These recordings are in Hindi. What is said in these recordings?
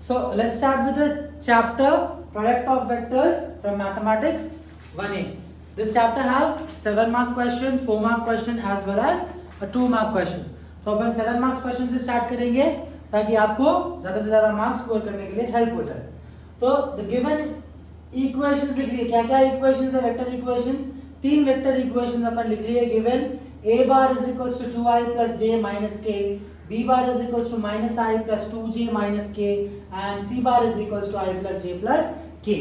So let's start with the chapter product of vectors from mathematics 1A. This chapter have 7 mark question, 4 mark question as well as a 2 mark question. तो अपन 7 marks question से start करेंगे ताकि आपको ज़्यादा से ज़्यादा मार्क्स स्कोर करने के लिए हेल्प हो जाए. तो the given equations लिख लिए. क्या क्या equations है? Vector equations. 3 वेक्टर equations अपन लिख लिए. given a bar is equals to 2i plus j minus k, b bar is equals to minus I plus 2j minus k, and c bar is equals to I plus j plus k.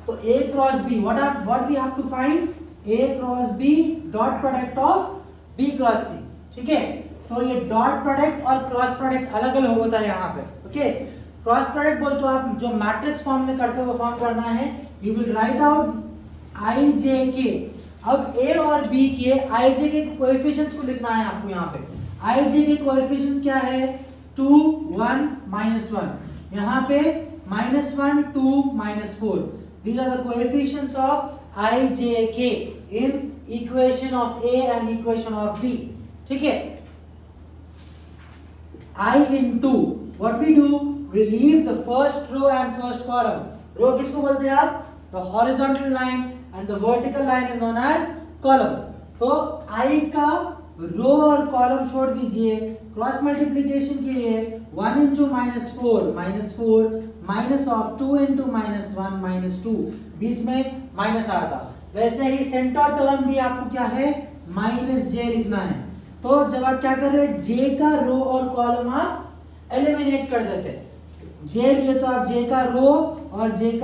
तो a cross b, what we have to find? a cross b dot product of b cross c. ठीक है, तो ये डॉट प्रोडक्ट और क्रॉस प्रोडक्ट अलग अलग होता है यहाँ पे. ओके, क्रॉस प्रोडक्ट बोल तो आप जो मैट्रिक्स फॉर्म में करते हो वो फॉर्म करना है. You will write out I J K. अब a और b के आई जे के कोएफिशिएंट्स को लिखना है आपको. यहाँ पे आई जे के कोएफिशिएंट्स क्या है? 2 1 -1. यहाँ पे -1 2 -4. These are the coefficients of I, J, K in equation of A and equation of B. ठीक है. I into what we do? We leave the first row and first column. Row किसको बोलते हैं आप? The horizontal line and the vertical line is known as column. तो I का रो और कॉलम छोड़ दीजिए. क्रॉस मल्टीप्लिकेशन के लिए 1 into -4 माइनस ऑफ 2 into -1 -2. बीच में माइनस आया था. वैसे ही सेंटर टर्म भी आपको क्या है? -j लिखना है. तो जब आप क्या कर रहे हैं? j का रो और कॉलम आप एलिमिनेट कर देते हैं. j लिए तो आप j का रो और j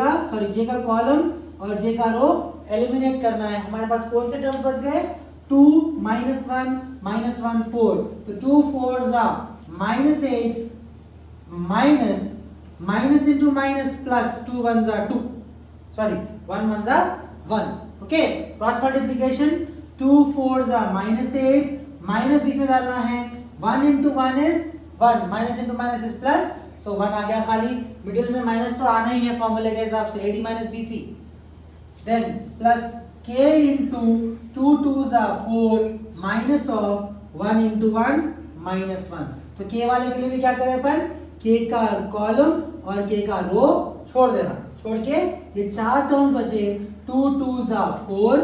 का कॉलम और j का रो एलिमिनेट करना है. हमारे पास कौन से टर्म्स बच गए? 2 -1 -1 4. तो 2 4s are -8 minus into minus plus 2 1s are 2. Sorry, 1 1s are 1. Okay, cross multiplication 2 4s are -8. Minus बीच में डालना है. 1 into 1 is 1. Minus into minus is plus. तो 1 आ गया खाली. मिडिल में माइनस तो आना ही है फॉर्मूले के हिसाब से. AD minus BC. Then plus K into 2 2s are 4 minus of 1 into 1 minus 1. तो K वाले के लिए भी क्या करें अपन? K का कॉलम और K का रो छोड़ देना. छोड़ के ये 4 टर्म बचे. 2 2s are 4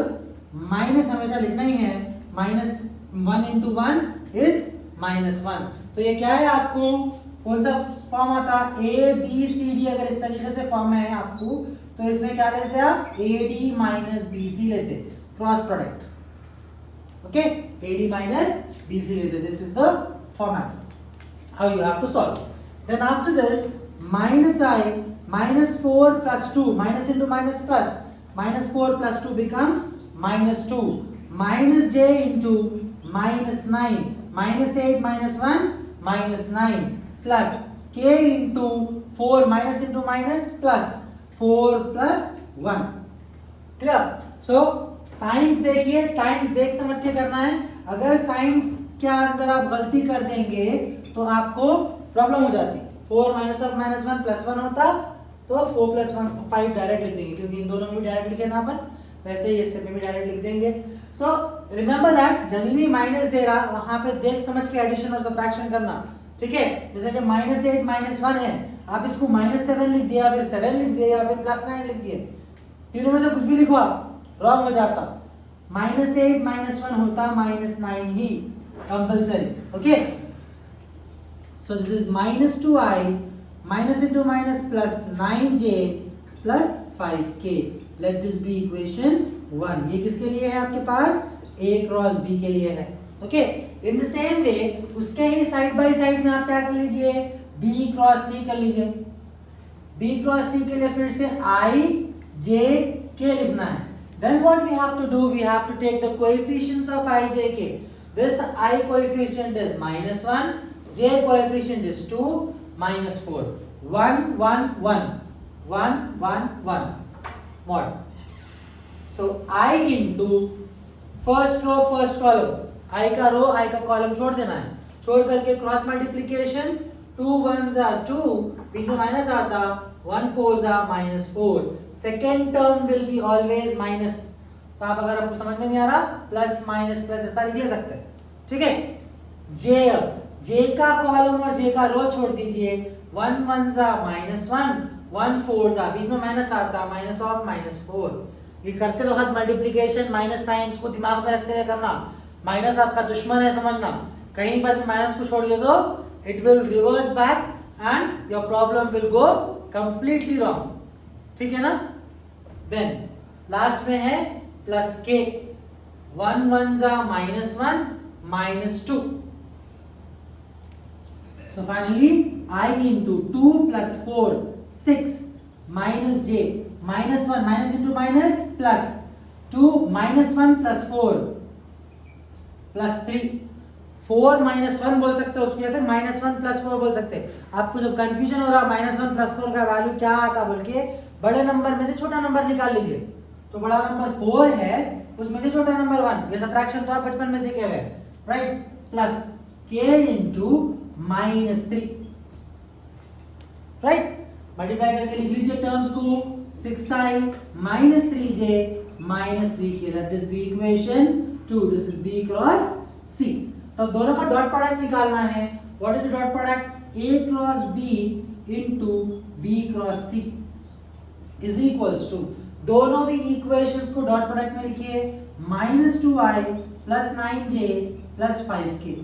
माइनस हमेशा लिखना ही है. Minus 1 into 1 is -1. तो ये क्या है? आपको कौन सा फॉर्म आता? A B C D. अगर इस तरीके से फॉर्म है आपको तो इसमें क्या लेते हैं आप? AD minus BC लेते. Cross product. Okay, AD minus BC लेते. This is the format how you have to solve. Then after this -I -4 plus 2 minus into minus plus -4 plus 2 becomes -2 -j into -9 -8 -1 -9 plus k into 4 minus into minus plus 4 plus 1. Clear? So science देखिए, साइंस देख समझ के करना है. अगर साइन के अंदर आप गलती कर देंगे तो आपको प्रॉब्लम हो जाती. 4 minus of -1 plus 1 होता तो 4 plus 1 5 डायरेक्ट लिख देंगे क्योंकि इन दोनों में भी डायरेक्ट लिखे ना अपन. वैसे ही स्टेप में भी डायरेक्ट लिख देंगे. सो रिमेंबर दैट जब भी माइनस दे रहा वहां पे देख समझ के एडिशन और सब्ट्रैक्शन करना. ठीक है, जैसे कि -8 -1 है, आप इसको -7 लिख दिया, फिर 7 लिख दिया, फिर +9 लिख दिए. तीनों में से कुछ भी लिखो आप, रॉन्ग हो जाता. -8 -1 होता -9 ही compulsory. Okay, so this is -2i minus into minus plus 9j plus 5k. Let this be equation 1. ये किसके लिए है आपके पास? A cross B के लिए है. Okay, in the same way उसके ही साइड बाय साइड में आप क्या कर लीजिए? B cross C कर लीजिए. B cross C के लिए फिर से I J K लिखना है. Then what we have to do? We have to take the coefficients of I J K. This I coefficient is -1, J coefficient is 2, -4. 1 1 1 1 1 1 mod. So I into first row first column. I का रो I का कॉलम छोड़ देना है. छोड़ करके क्रॉस मल्टीप्लिकेशंस 2 1s are 2, बीच में माइनस आता. 1 4s are -4. Second term will be always minus. तो आप अगर आपको समझ में नहीं आ रहा प्लस माइनस प्लस ऐसा लिख सकते हैं. ठीक है. J का कॉलम और J का रो छोड़ दीजिए. 1 1 जा -1, 1 4 जा, बीच में माइनस आता, माइनस ऑफ -4। ये करते वक्त मल्टीप्लिकेशन माइनस साइंस को दिमाग में रखते हुए करना। माइनस आपका दुश्मन है, समझना। कहीं पर भी माइनस को छोड़ दिए तो it will reverse back and your problem will go completely wrong. ठीक है ना? देन लास्ट में है प्लस के। 1 1 जा -1, -2। So finally I into 2 plus 4 6 minus j minus 1 minus into minus plus 2 minus 1 plus 4 plus 3 4 minus 1 बोल सकते हो उसको, या फिर -1 plus 4 बोल सकते हैं। आपको जब कंफ्यूजन हो रहा -1 plus 4 का वैल्यू क्या आता बोल के, बड़े नंबर में से छोटा नंबर निकाल लीजिए। तो बड़ा नंबर 4 है, उसमें से छोटा नंबर 1। ये सब्ट्रैक्शन तो आप बचपन में सीखे हुए, right? Plus k into -3, right? Multiply करके लिख लीजिए टर्म्स को। 6i minus 3j minus 3k, that is b equation 2, this is b cross c। तो दोनों का डॉट प्रोडक्ट निकालना है। What is the dot product? a cross b into b cross c is equals to, दोनों भी इक्वेशंस को डॉट प्रोडक्ट में लिखिए, -2i plus 9j plus 5k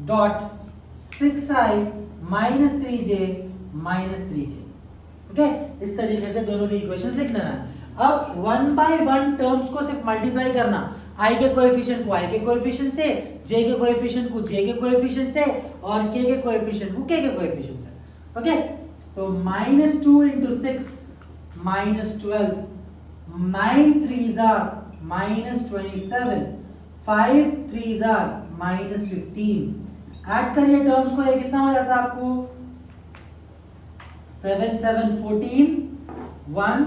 dot 6i minus 3j minus 3k। Okay, इस तरीके से दोनों भी इक्वेशंस लिख लेना है। अब 1 by 1 टर्म्स को सिर्फ मल्टीप्लाई करना। i के कोएफिशिएंट को i के कोएफिशिएंट से, j के कोएफिशिएंट को j के कोएफिशिएंट से, और k के कोएफिशिएंट को k के कोएफिशिएंट से। ओके, तो -2 into 6 -12, 9 3s are -27, 5 3s are -15। Add करिए टर्म्स को, ये कितना हो जाता है आपको? 7 7 14, 1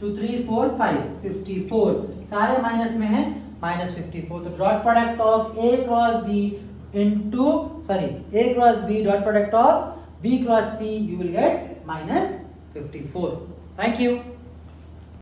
2 3 4 5 54, सारे माइनस में है, -54। तो dot product of a cross b into, sorry, a cross b dot product of b cross c, you will get -54। Thank you.